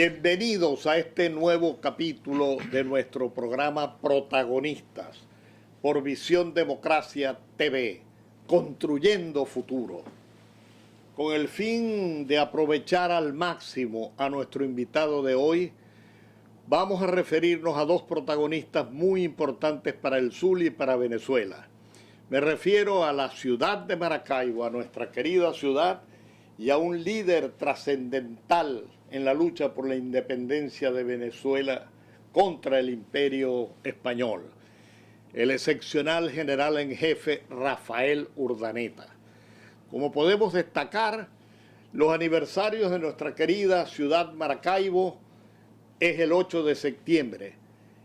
Bienvenidos a este nuevo capítulo de nuestro programa Protagonistas por Visión Democracia TV, Construyendo Futuro. Con el fin de aprovechar al máximo a nuestro invitado de hoy, vamos a referirnos a dos protagonistas muy importantes para el Zulia y para Venezuela. Me refiero a la ciudad de Maracaibo, a nuestra querida ciudad, y a un líder trascendental en la lucha por la independencia de Venezuela contra el imperio español, el excepcional general en jefe Rafael Urdaneta. Como podemos destacar, los aniversarios de nuestra querida ciudad Maracaibo es el 8 de septiembre,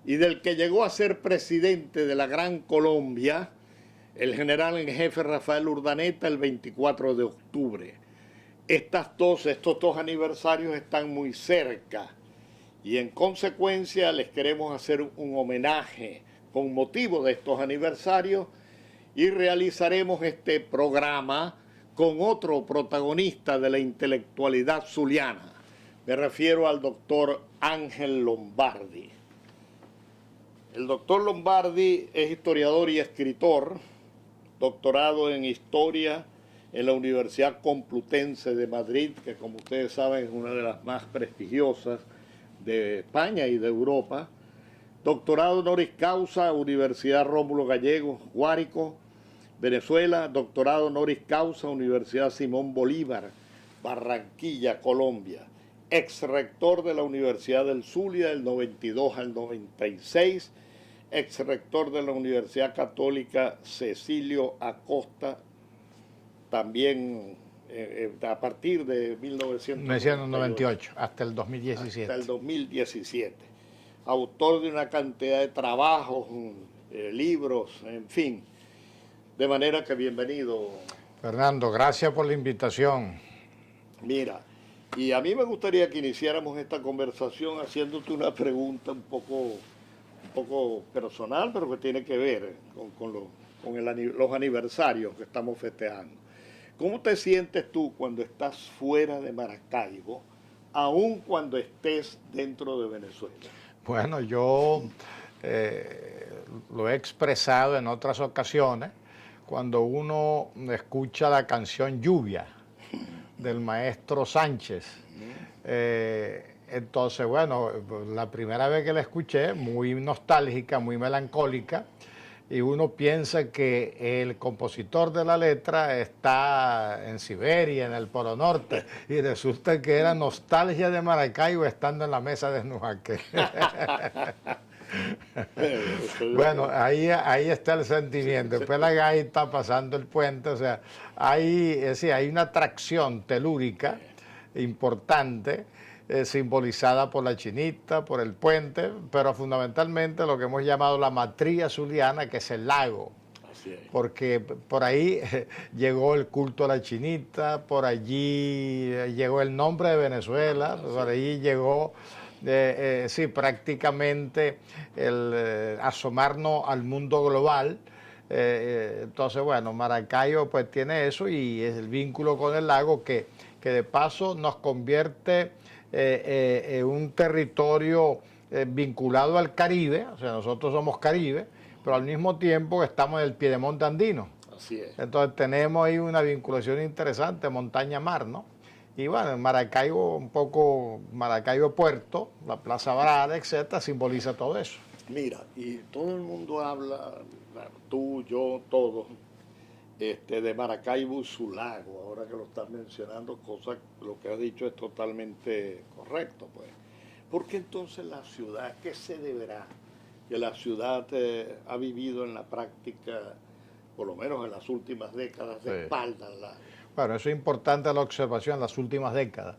y del que llegó a ser presidente de la Gran Colombia, el general en jefe Rafael Urdaneta, el 24 de octubre. Estos dos aniversarios están muy cerca y en consecuencia les queremos hacer un homenaje con motivo de estos aniversarios y realizaremos este programa con otro protagonista de la intelectualidad zuliana. Me refiero al doctor Ángel Lombardi. El doctor Lombardi es historiador y escritor, doctorado en Historia en la Universidad Complutense de Madrid, que como ustedes saben es una de las más prestigiosas de España y de Europa. Doctorado honoris causa, Universidad Rómulo Gallegos, Guárico, Venezuela. Doctorado honoris causa, Universidad Simón Bolívar, Barranquilla, Colombia. Ex rector de la Universidad del Zulia del 92 al 96. Ex rector de la Universidad Católica Cecilio Acosta, también a partir de 1998 hasta el 2017. Hasta el 2017. Autor de una cantidad de trabajos, libros, en fin. De manera que bienvenido. Fernando, gracias por la invitación. Mira, y a mí me gustaría que iniciáramos esta conversación haciéndote una pregunta un poco personal, pero que tiene que ver con los aniversarios que estamos festejando. ¿Cómo te sientes tú cuando estás fuera de Maracaibo, aun cuando estés dentro de Venezuela? Bueno, yo lo he expresado en otras ocasiones, cuando uno escucha la canción Lluvia del maestro Sánchez. Entonces, bueno, la primera vez que la escuché, muy nostálgica, muy melancólica, y uno piensa que el compositor de la letra está en Siberia, en el Polo Norte, y resulta que era nostalgia de Maracaibo estando en la mesa de Nujaque. Bueno, ahí está el sentimiento. Después la gaita pasando el puente, o sea, hay una atracción telúrica importante, simbolizada por la chinita, por el puente, pero fundamentalmente lo que hemos llamado la matriz zuliana, que es el lago. Así es. Porque por ahí llegó el culto a la chinita, por allí llegó el nombre de Venezuela, por ahí llegó prácticamente el asomarnos al mundo global. Entonces, bueno, Maracaibo pues tiene eso y es el vínculo con el lago que de paso nos convierte un territorio vinculado al Caribe, o sea, nosotros somos Caribe, pero al mismo tiempo estamos en el piedemonte andino. Así es. Entonces tenemos ahí una vinculación interesante, montaña-mar, ¿no? Y bueno, en Maracaibo, un poco Maracaibo Puerto, la Plaza Varada, etcétera, simboliza todo eso. Mira, y todo el mundo habla, tú, yo, todos, de Maracaibo y su lago, ahora que lo estás mencionando, lo que has dicho es totalmente correcto, pues. ¿Por qué entonces la ciudad, qué se deberá que la ciudad ha vivido en la práctica, por lo menos en las últimas décadas, de espalda al lago? Bueno, eso es importante la observación en las últimas décadas,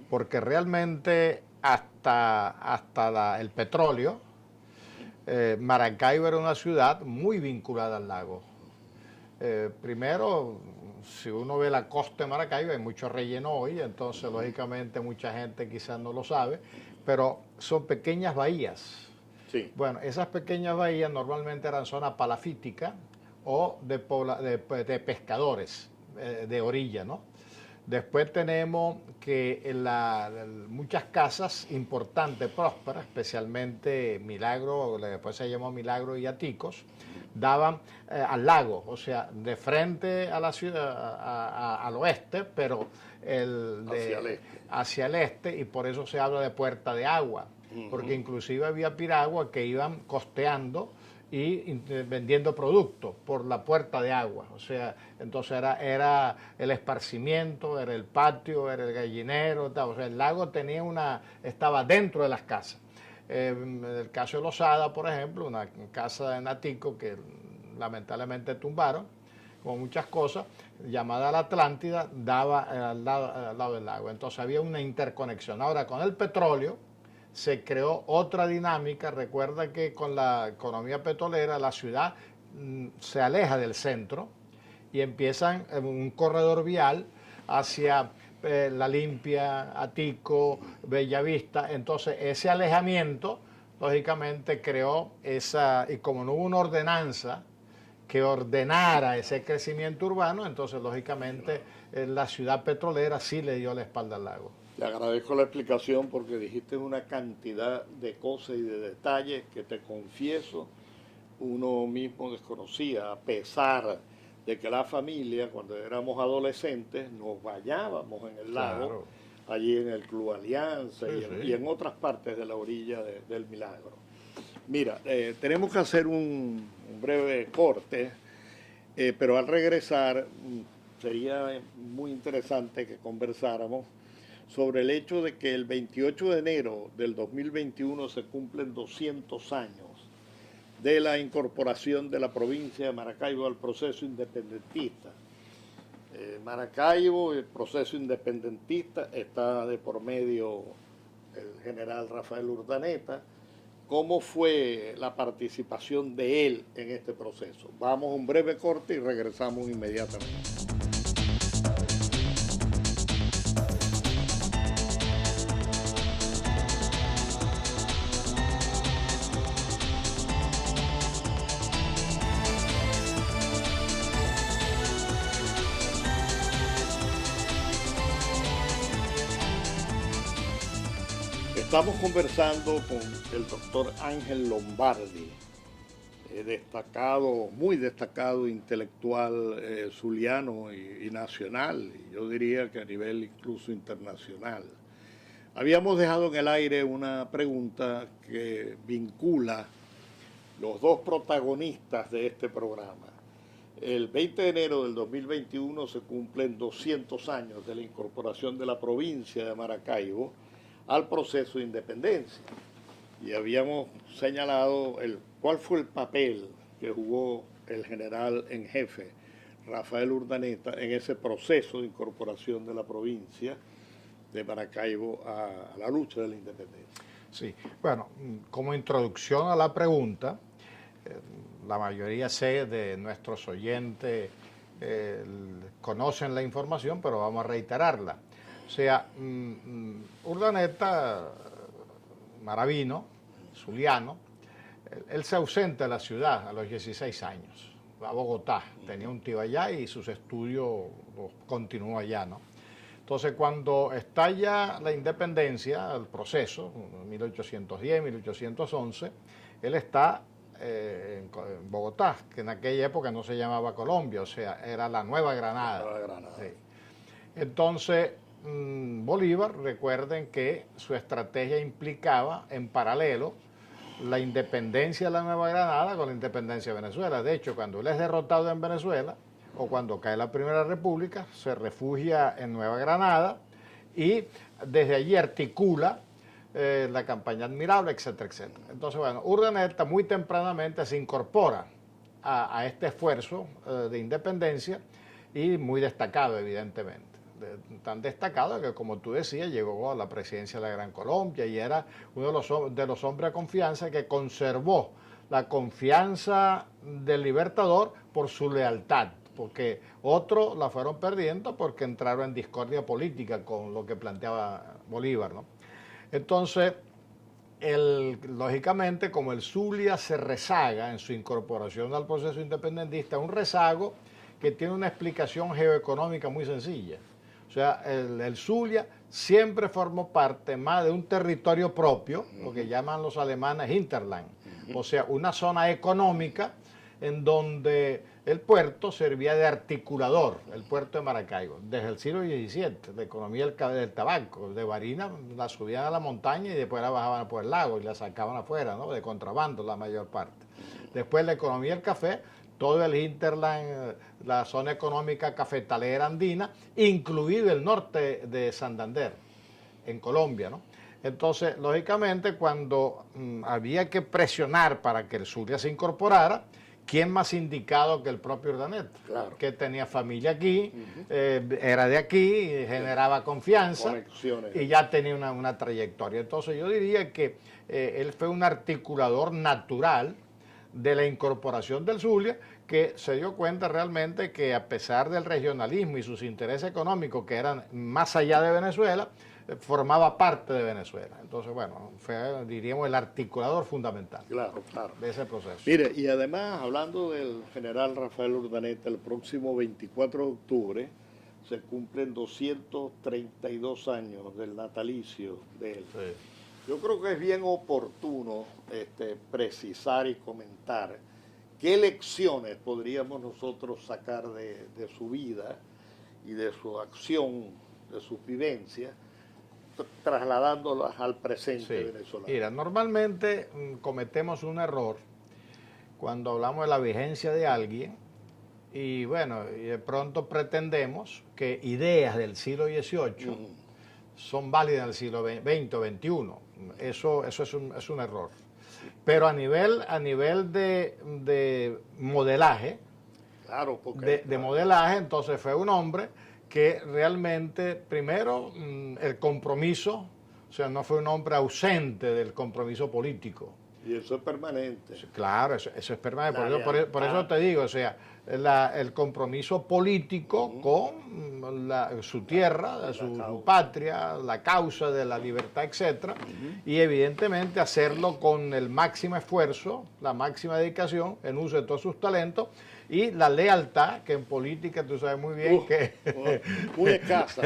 porque realmente hasta el petróleo, Maracaibo era una ciudad muy vinculada al lago. Primero, si uno ve la costa de Maracaibo, hay mucho relleno hoy, entonces lógicamente mucha gente quizás no lo sabe, pero son pequeñas bahías. Sí. Bueno, esas pequeñas bahías normalmente eran zonas palafíticas o de pescadores de orilla, ¿no? Después tenemos que muchas casas importantes, prósperas, especialmente Milagro, después se llamó Milagro y Aticos, daban al lago, o sea, de frente a la ciudad, al oeste, pero hacia el este, y por eso se habla de puerta de agua, porque inclusive había piraguas que iban costeando y vendiendo productos por la puerta de agua. O sea, entonces era el esparcimiento, era el patio, era el gallinero, tal. O sea, el lago estaba dentro de las casas. En el caso de Losada, por ejemplo, una casa de Natico que lamentablemente tumbaron, como muchas cosas, llamada la Atlántida, daba al lado del lago. Entonces había una interconexión. Ahora, con el petróleo se creó otra dinámica. Recuerda que con la economía petrolera la ciudad se aleja del centro y empiezan en un corredor vial hacia La Limpia, Atico, Bellavista. Entonces ese alejamiento lógicamente creó y como no hubo una ordenanza que ordenara ese crecimiento urbano, entonces lógicamente la ciudad petrolera sí le dio la espalda al lago. Le agradezco la explicación porque dijiste una cantidad de cosas y de detalles que te confieso uno mismo desconocía, a pesar de que la familia, cuando éramos adolescentes, nos bañábamos en el lago, allí en el Club Alianza y en otras partes de la orilla del Milagro. Mira, tenemos que hacer un breve corte, pero al regresar sería muy interesante que conversáramos sobre el hecho de que el 28 de enero del 2021 se cumplen 200 años de la incorporación de la provincia de Maracaibo al proceso independentista. Maracaibo, el proceso independentista, está de por medio el general Rafael Urdaneta. ¿Cómo fue la participación de él en este proceso? Vamos a un breve corte y regresamos inmediatamente. Estamos conversando con el doctor Ángel Lombardi, muy destacado intelectual zuliano y nacional, y yo diría que a nivel incluso internacional. Habíamos dejado en el aire una pregunta que vincula los dos protagonistas de este programa. El 20 de enero del 2021 se cumplen 200 años de la incorporación de la provincia de Maracaibo al proceso de independencia. Y habíamos señalado cuál fue el papel que jugó el general en jefe, Rafael Urdaneta, en ese proceso de incorporación de la provincia de Maracaibo a la lucha de la independencia. Sí, bueno, como introducción a la pregunta, la mayoría de nuestros oyentes conocen la información, pero vamos a reiterarla. O sea, Urdaneta, maravino, zuliano, él se ausenta de la ciudad a los 16 años, va a Bogotá, tenía un tío allá y sus estudios los continuó allá, ¿no? Entonces, cuando estalla la independencia, el proceso, 1810, 1811, él está en Bogotá, que en aquella época no se llamaba Colombia, o sea, era la Nueva Granada. Nueva Granada. Sí. Entonces, Bolívar, recuerden que su estrategia implicaba en paralelo la independencia de la Nueva Granada con la independencia de Venezuela. De hecho, cuando él es derrotado en Venezuela o cuando cae la Primera República, se refugia en Nueva Granada y desde allí articula la campaña admirable, etcétera, etcétera. Entonces, bueno, Urdaneta muy tempranamente se incorpora a este esfuerzo de independencia y muy destacado, evidentemente. Tan destacado que, como tú decías, llegó a la presidencia de la Gran Colombia y era uno de los hombres de confianza que conservó la confianza del Libertador por su lealtad, porque otros la fueron perdiendo porque entraron en discordia política con lo que planteaba Bolívar, ¿no? Entonces, lógicamente, como el Zulia se rezaga en su incorporación al proceso independentista, un rezago que tiene una explicación geoeconómica muy sencilla. O sea, el Zulia siempre formó parte más de un territorio propio, lo que llaman los alemanes Hinterland, o sea, una zona económica en donde el puerto servía de articulador, el puerto de Maracaibo, desde el siglo XVII, la economía del tabaco, de Barinas la subían a la montaña y después la bajaban por el lago y la sacaban afuera, ¿no? De contrabando la mayor parte. Después la economía del café, todo el hinterland, la zona económica cafetalera andina, incluido el norte de Santander, en Colombia, ¿no? Entonces, lógicamente, cuando había que presionar para que el Zulia se incorporara, ¿quién más indicado que el propio Urdaneta? Claro. Que tenía familia aquí, era de aquí, generaba confianza y ya tenía una trayectoria. Entonces yo diría que él fue un articulador natural de la incorporación del Zulia, que se dio cuenta realmente que a pesar del regionalismo y sus intereses económicos que eran más allá de Venezuela, formaba parte de Venezuela. Entonces, bueno, fue, diríamos, el articulador fundamental, claro, claro, de ese proceso. Mire, y además, hablando del general Rafael Urdaneta, el próximo 24 de octubre se cumplen 232 años del natalicio de él. Sí. Yo creo que es bien oportuno precisar y comentar qué lecciones podríamos nosotros sacar de su vida y de su acción, de sus vivencias, trasladándolas al presente venezolano. Mira, normalmente cometemos un error cuando hablamos de la vigencia de alguien y bueno, y de pronto pretendemos que ideas del siglo XVIII son válidas en el siglo XX o XXI. Eso es un error. Pero a nivel de modelaje, claro, porque, de modelaje, entonces fue un hombre que realmente, primero, el compromiso, o sea, no fue un hombre ausente del compromiso político. Y eso es permanente. Claro, eso es permanente. Por eso te digo, o sea, el compromiso político con su tierra, su patria, la causa de la libertad, etcétera, y evidentemente hacerlo con el máximo esfuerzo, la máxima dedicación, en uso de todos sus talentos, y la lealtad, que en política tú sabes muy bien que muy escasa,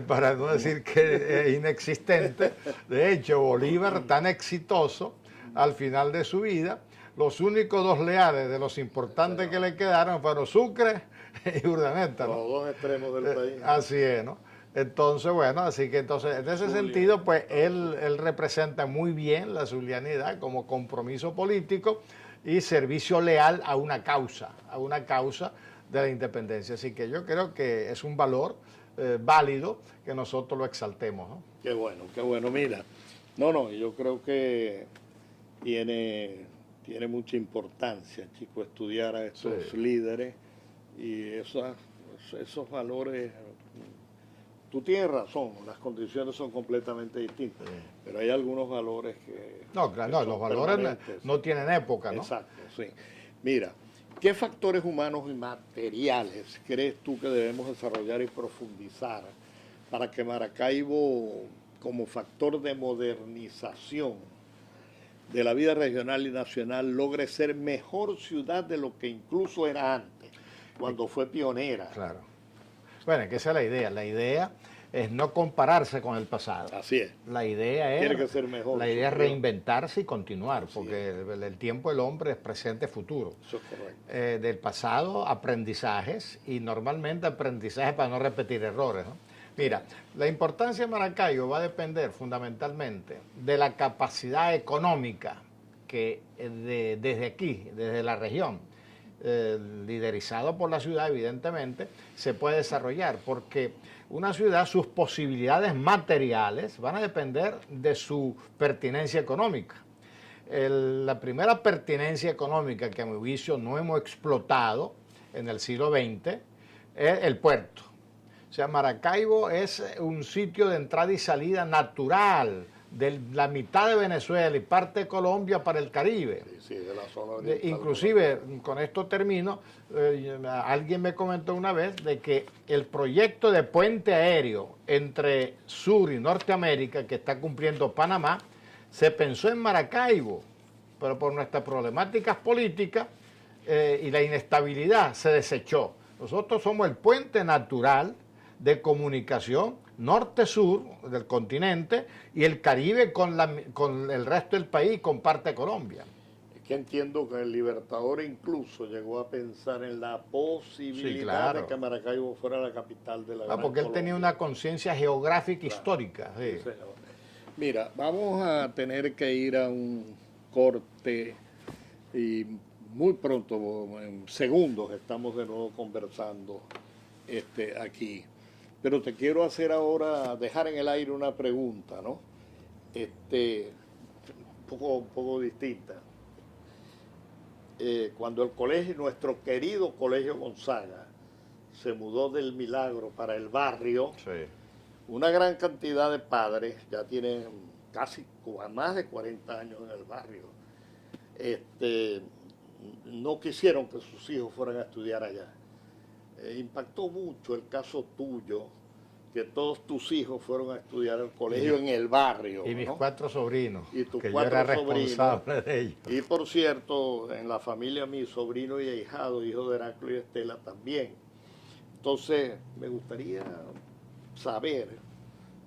para no decir que es inexistente. De hecho, Bolívar, tan exitoso al final de su vida, los únicos dos leales de los importantes que le quedaron fueron Sucre y Urdaneta, ¿no? Los dos extremos del país. Así es, ¿no? Entonces, bueno, así que entonces, en ese sentido, pues él representa muy bien la zulianidad como compromiso político y servicio leal a una causa de la independencia. Así que yo creo que es un valor válido que nosotros lo exaltemos, ¿no? Qué bueno, mira. No, yo creo que tiene mucha importancia, chico, estudiar a estos líderes y esos valores. Tú tienes razón, las condiciones son completamente distintas, pero hay algunos valores que... No, claro, no, los valores no tienen época, ¿no? Exacto, sí. Mira, ¿qué factores humanos y materiales crees tú que debemos desarrollar y profundizar para que Maracaibo, como factor de modernización de la vida regional y nacional, logre ser mejor ciudad de lo que incluso era antes, cuando fue pionera? Claro. Bueno, que esa es la idea. La idea es no compararse con el pasado. Así es. La idea Tiene que ser mejor. La idea es reinventarse y continuar, porque el tiempo del hombre es presente, futuro. Eso es correcto. Del pasado, aprendizajes, y normalmente aprendizajes para no repetir errores, ¿no? Mira, la importancia de Maracaibo va a depender fundamentalmente de la capacidad económica que desde aquí, desde la región, liderizado por la ciudad, evidentemente, se puede desarrollar, porque una ciudad, sus posibilidades materiales van a depender de su pertinencia económica. La primera pertinencia económica que a mi juicio no hemos explotado en el siglo XX es el puerto. O sea, Maracaibo es un sitio de entrada y salida natural de la mitad de Venezuela y parte de Colombia para el Caribe. Sí, de la zona inclusive, con esto termino, alguien me comentó una vez de que el proyecto de puente aéreo entre Sur y Norteamérica que está cumpliendo Panamá, se pensó en Maracaibo, pero por nuestras problemáticas políticas y la inestabilidad se desechó. Nosotros somos el puente natural de comunicación norte-sur del continente y el Caribe con el resto del país, con parte de Colombia. Es que entiendo que el Libertador incluso llegó a pensar en la posibilidad Sí, claro. de que Maracaibo fuera la capital de la Gran Porque él tenía Colombia. una conciencia geográfica Claro. histórica. Sí. Sí, señor. Mira, vamos a tener que ir a un corte y muy pronto, en segundos, estamos de nuevo conversando aquí. Pero te quiero hacer ahora, dejar en el aire una pregunta, ¿no? Un poco distinta. Cuando el colegio, nuestro querido Colegio Gonzaga, se mudó del Milagro para el barrio, Sí. una gran cantidad de padres, ya tienen casi más de 40 años en el barrio, no quisieron que sus hijos fueran a estudiar allá. Impactó mucho el caso tuyo, que todos tus hijos fueron a estudiar al colegio en el barrio. Y mis ¿no? 4 sobrinos, Y tus que yo 4 era sobrinos. responsable de ellos. Y por cierto, en la familia mi sobrino y ahijado, hijo de Heraclo y Estela, también. Entonces, me gustaría saber,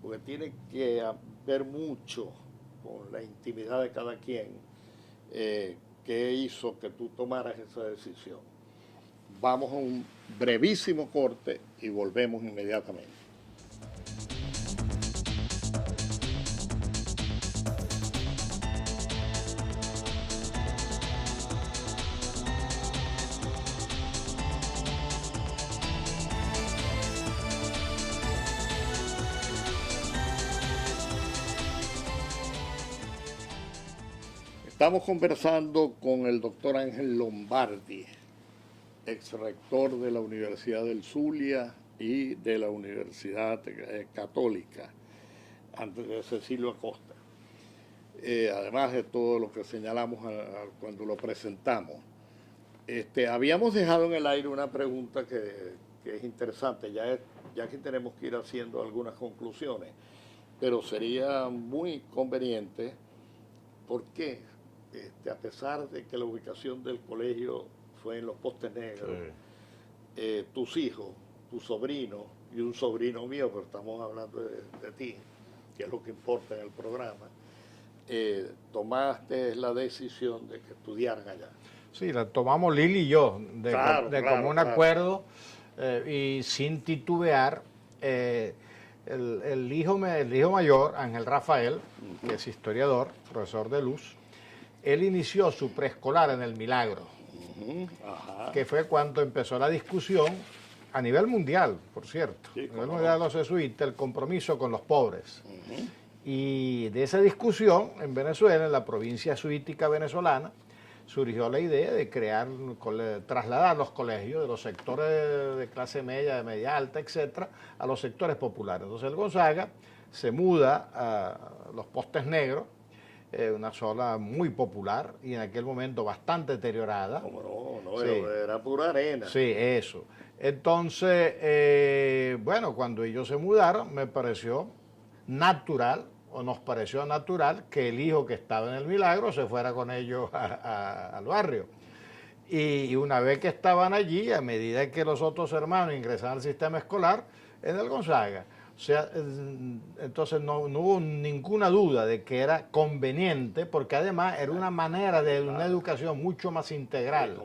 porque tiene que ver mucho con la intimidad de cada quien, qué hizo que tú tomaras esa decisión. Vamos a un brevísimo corte y volvemos inmediatamente. Estamos conversando con el doctor Ángel Lombardi, ex rector de la Universidad del Zulia y de la Universidad Católica, antes de Cecilio Acosta. Además de todo lo que señalamos cuando lo presentamos. Habíamos dejado en el aire una pregunta que es interesante, ya que tenemos que ir haciendo algunas conclusiones, pero sería muy conveniente, ¿por qué? A pesar de que la ubicación del colegio fue en los Postes Negros, sí. Tus hijos, tu sobrino y un sobrino mío, pero estamos hablando de ti, que es lo que importa en el programa, tomaste la decisión de que estudiaran allá. Sí, la tomamos Lili y yo, claro, común acuerdo, y sin titubear. El hijo mayor, Ángel Rafael, que es historiador, profesor de Luz, él inició su preescolar en el Milagro, que fue cuando empezó la discusión a nivel mundial, por cierto, a nivel mundial de los jesuitas, el compromiso con los pobres. Y de esa discusión en Venezuela, en la provincia suítica venezolana, surgió la idea de trasladar los colegios de los sectores de clase media, de media alta, etcétera, a los sectores populares. Entonces el Gonzaga se muda a los Postes Negros, una zona muy popular y en aquel momento bastante deteriorada. ¿Cómo no? Sí. Era pura arena. Sí, eso. Entonces, bueno, cuando ellos se mudaron, me pareció natural, o nos pareció natural, que el hijo que estaba en el Milagro se fuera con ellos al barrio. Y una vez que estaban allí, a medida que los otros hermanos ingresaban al sistema escolar, en el Gonzaga. O sea, entonces no hubo ninguna duda de que era conveniente, porque además era una manera de una educación mucho más integral.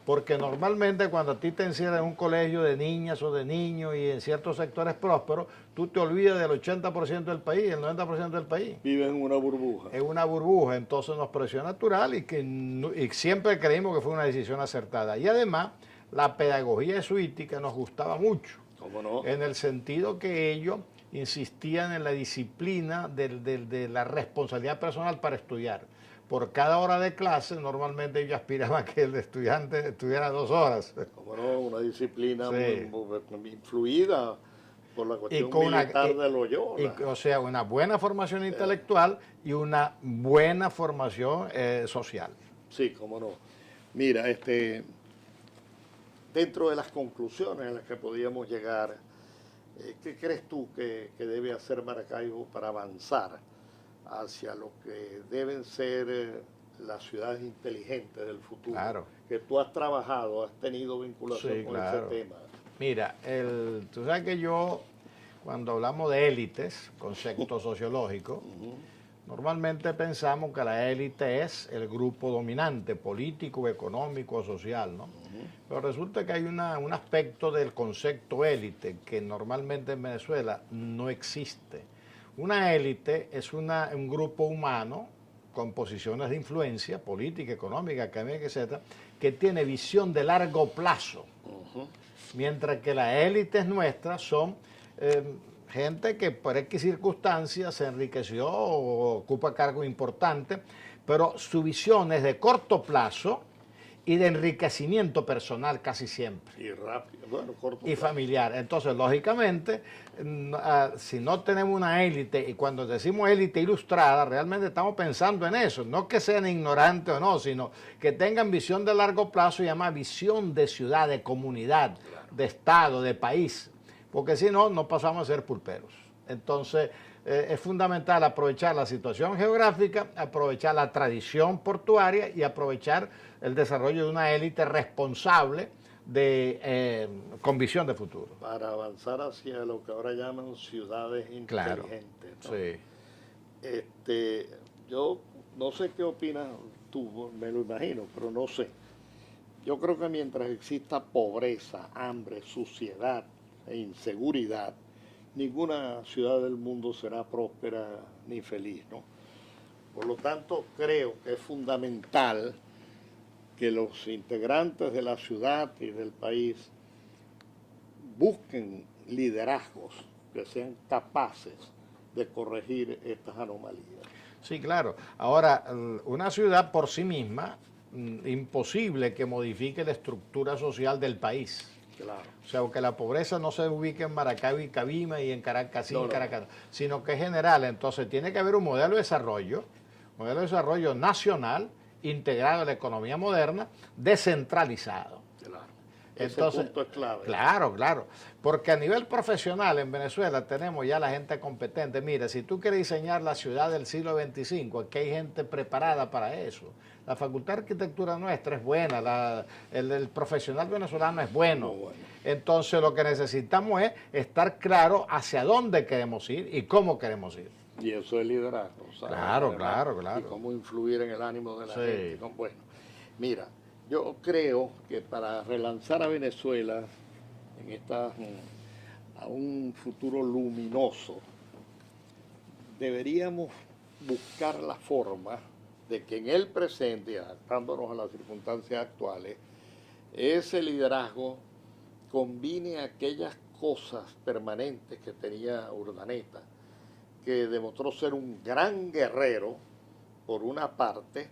Porque normalmente cuando a ti te encierran en un colegio de niñas o de niños y en ciertos sectores prósperos, tú te olvidas del 80% del país, el 90% del país. Vives en una burbuja. Es una burbuja, entonces nos pareció natural y siempre creímos que fue una decisión acertada. Y además, la pedagogía jesuítica nos gustaba mucho. ¿Cómo no? En el sentido que ellos insistían en la disciplina de la responsabilidad personal para estudiar. Por cada hora de clase, normalmente ellos aspiraban a que el estudiante estuviera 2 horas. ¿Cómo no? Una disciplina Sí. muy influida por la cuestión militar de Loyola. O sea, una buena formación intelectual y una buena formación social. Sí, cómo no. Mira, dentro de las conclusiones a las que podíamos llegar, ¿qué crees tú que debe hacer Maracaibo para avanzar hacia lo que deben ser las ciudades inteligentes del futuro? Claro. Que tú has trabajado, has tenido vinculación Sí, con claro. ese tema. Mira, tú sabes que yo, cuando hablamos de élites, concepto sociológico, normalmente pensamos que la élite es el grupo dominante, político, económico, social, ¿no? Pero resulta que hay un aspecto del concepto élite que normalmente en Venezuela no existe. Una élite es un grupo humano con posiciones de influencia política, económica, académica, etcétera, que tiene visión de largo plazo. Mientras que las élites nuestras son gente que por X circunstancias se enriqueció o ocupa cargos importantes, pero su visión es de corto plazo y de enriquecimiento personal casi siempre. Y rápido, bueno, corto Y plazo. familiar. Entonces, lógicamente, si no tenemos una élite, y cuando decimos élite ilustrada, realmente estamos pensando en eso, no que sean ignorantes o no, sino que tengan visión de largo plazo y además visión de ciudad, de comunidad, de estado, de país, porque si no, no pasamos a ser pulperos. Entonces, es fundamental aprovechar la situación geográfica, aprovechar la tradición portuaria y aprovechar el desarrollo de una élite responsable con visión de futuro. Para avanzar hacia lo que ahora llaman ciudades inteligentes. ¿No? Sí. Yo no sé qué opinas tú, me lo imagino, pero no sé. Yo creo que mientras exista pobreza, hambre, suciedad e inseguridad, ninguna ciudad del mundo será próspera ni feliz, ¿no? Por lo tanto, creo que es fundamental que los integrantes de la ciudad y del país busquen liderazgos que sean capaces de corregir estas anomalías. Sí, claro. Ahora, una ciudad por sí misma, imposible que modifique la estructura social del país. Claro. O sea, que la pobreza no se ubique en Maracaibo y Cabima y en Caracas, y en Caracas, sino que es general. Entonces, tiene que haber un modelo de desarrollo nacional, integrado en la economía moderna, descentralizado. Claro. Entonces, ese punto es clave. Claro. Porque a nivel profesional en Venezuela tenemos ya la gente competente. Mira, si tú quieres diseñar la ciudad del siglo XXV, aquí hay gente preparada para eso. La Facultad de Arquitectura nuestra es buena, el profesional venezolano es bueno. Entonces lo que necesitamos es estar claro hacia dónde queremos ir y cómo queremos ir. Y eso es liderazgo. ¿Sabes? Claro. Y cómo influir en el ánimo de la Sí. gente. Bueno, mira, yo creo que para relanzar a Venezuela a un futuro luminoso, deberíamos buscar la forma de que en el presente, adaptándonos a las circunstancias actuales, ese liderazgo combine aquellas cosas permanentes que tenía Urdaneta, que demostró ser un gran guerrero, por una parte,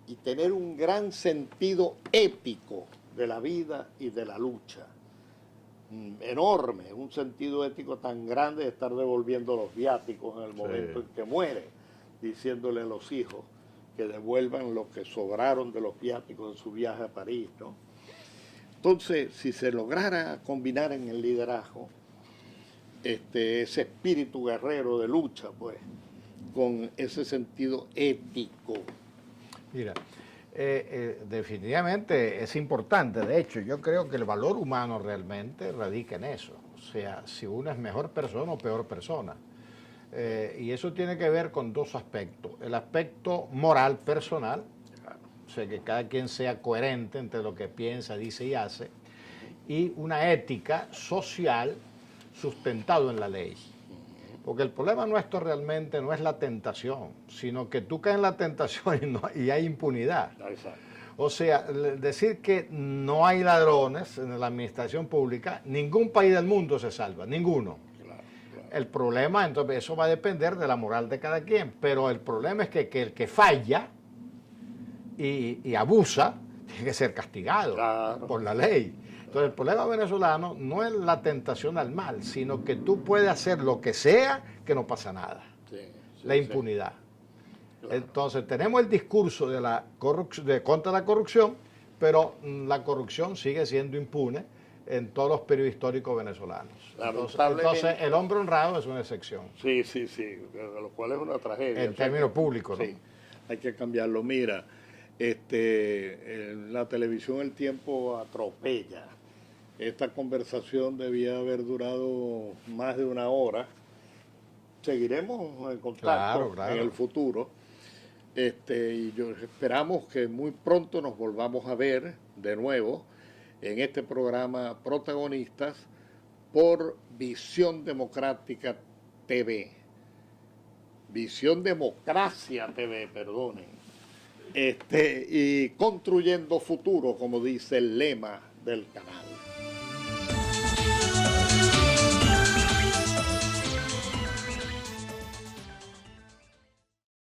y tener un gran sentido ético de la vida y de la lucha. Enorme, un sentido ético tan grande de estar devolviendo los viáticos en el momento en que muere, diciéndole a los hijos que devuelvan lo que sobraron de los viáticos en su viaje a París, ¿no? Entonces, si se lograra combinar en el liderazgo ese espíritu guerrero de lucha, pues, con ese sentido ético. Mira, definitivamente es importante. De hecho, yo creo que el valor humano realmente radica en eso. O sea, si uno es mejor persona o peor persona. Y eso tiene que ver con dos aspectos. El aspecto moral personal, o sea, que cada quien sea coherente entre lo que piensa, dice y hace, y una ética social sustentado en la ley. Porque el problema nuestro realmente no es la tentación, sino que tú caes en la tentación y hay impunidad. Exacto. O sea, decir que no hay ladrones en la administración pública, ningún país del mundo se salva, ninguno. Claro. El problema, entonces, eso va a depender de la moral de cada quien, pero el problema es que el que falla y abusa tiene que ser castigado por la ley. Entonces, el problema venezolano no es la tentación al mal, sino que tú puedes hacer lo que sea que no pasa nada. La impunidad. Claro. Entonces, tenemos el discurso de la contra la corrupción, pero la corrupción sigue siendo impune en todos los periodos históricos venezolanos. Entonces, el hombre honrado es una excepción. Sí, lo cual es una tragedia. En términos públicos, ¿no? Sí, hay que cambiarlo. Mira, en la televisión el tiempo atropella. Esta conversación debía haber durado más de una hora. Seguiremos en contacto en el futuro. Y esperamos que muy pronto nos volvamos a ver de nuevo en este programa Protagonistas por Visión Democrática TV. Visión Democracia TV, perdonen. Y construyendo futuro, como dice el lema del canal.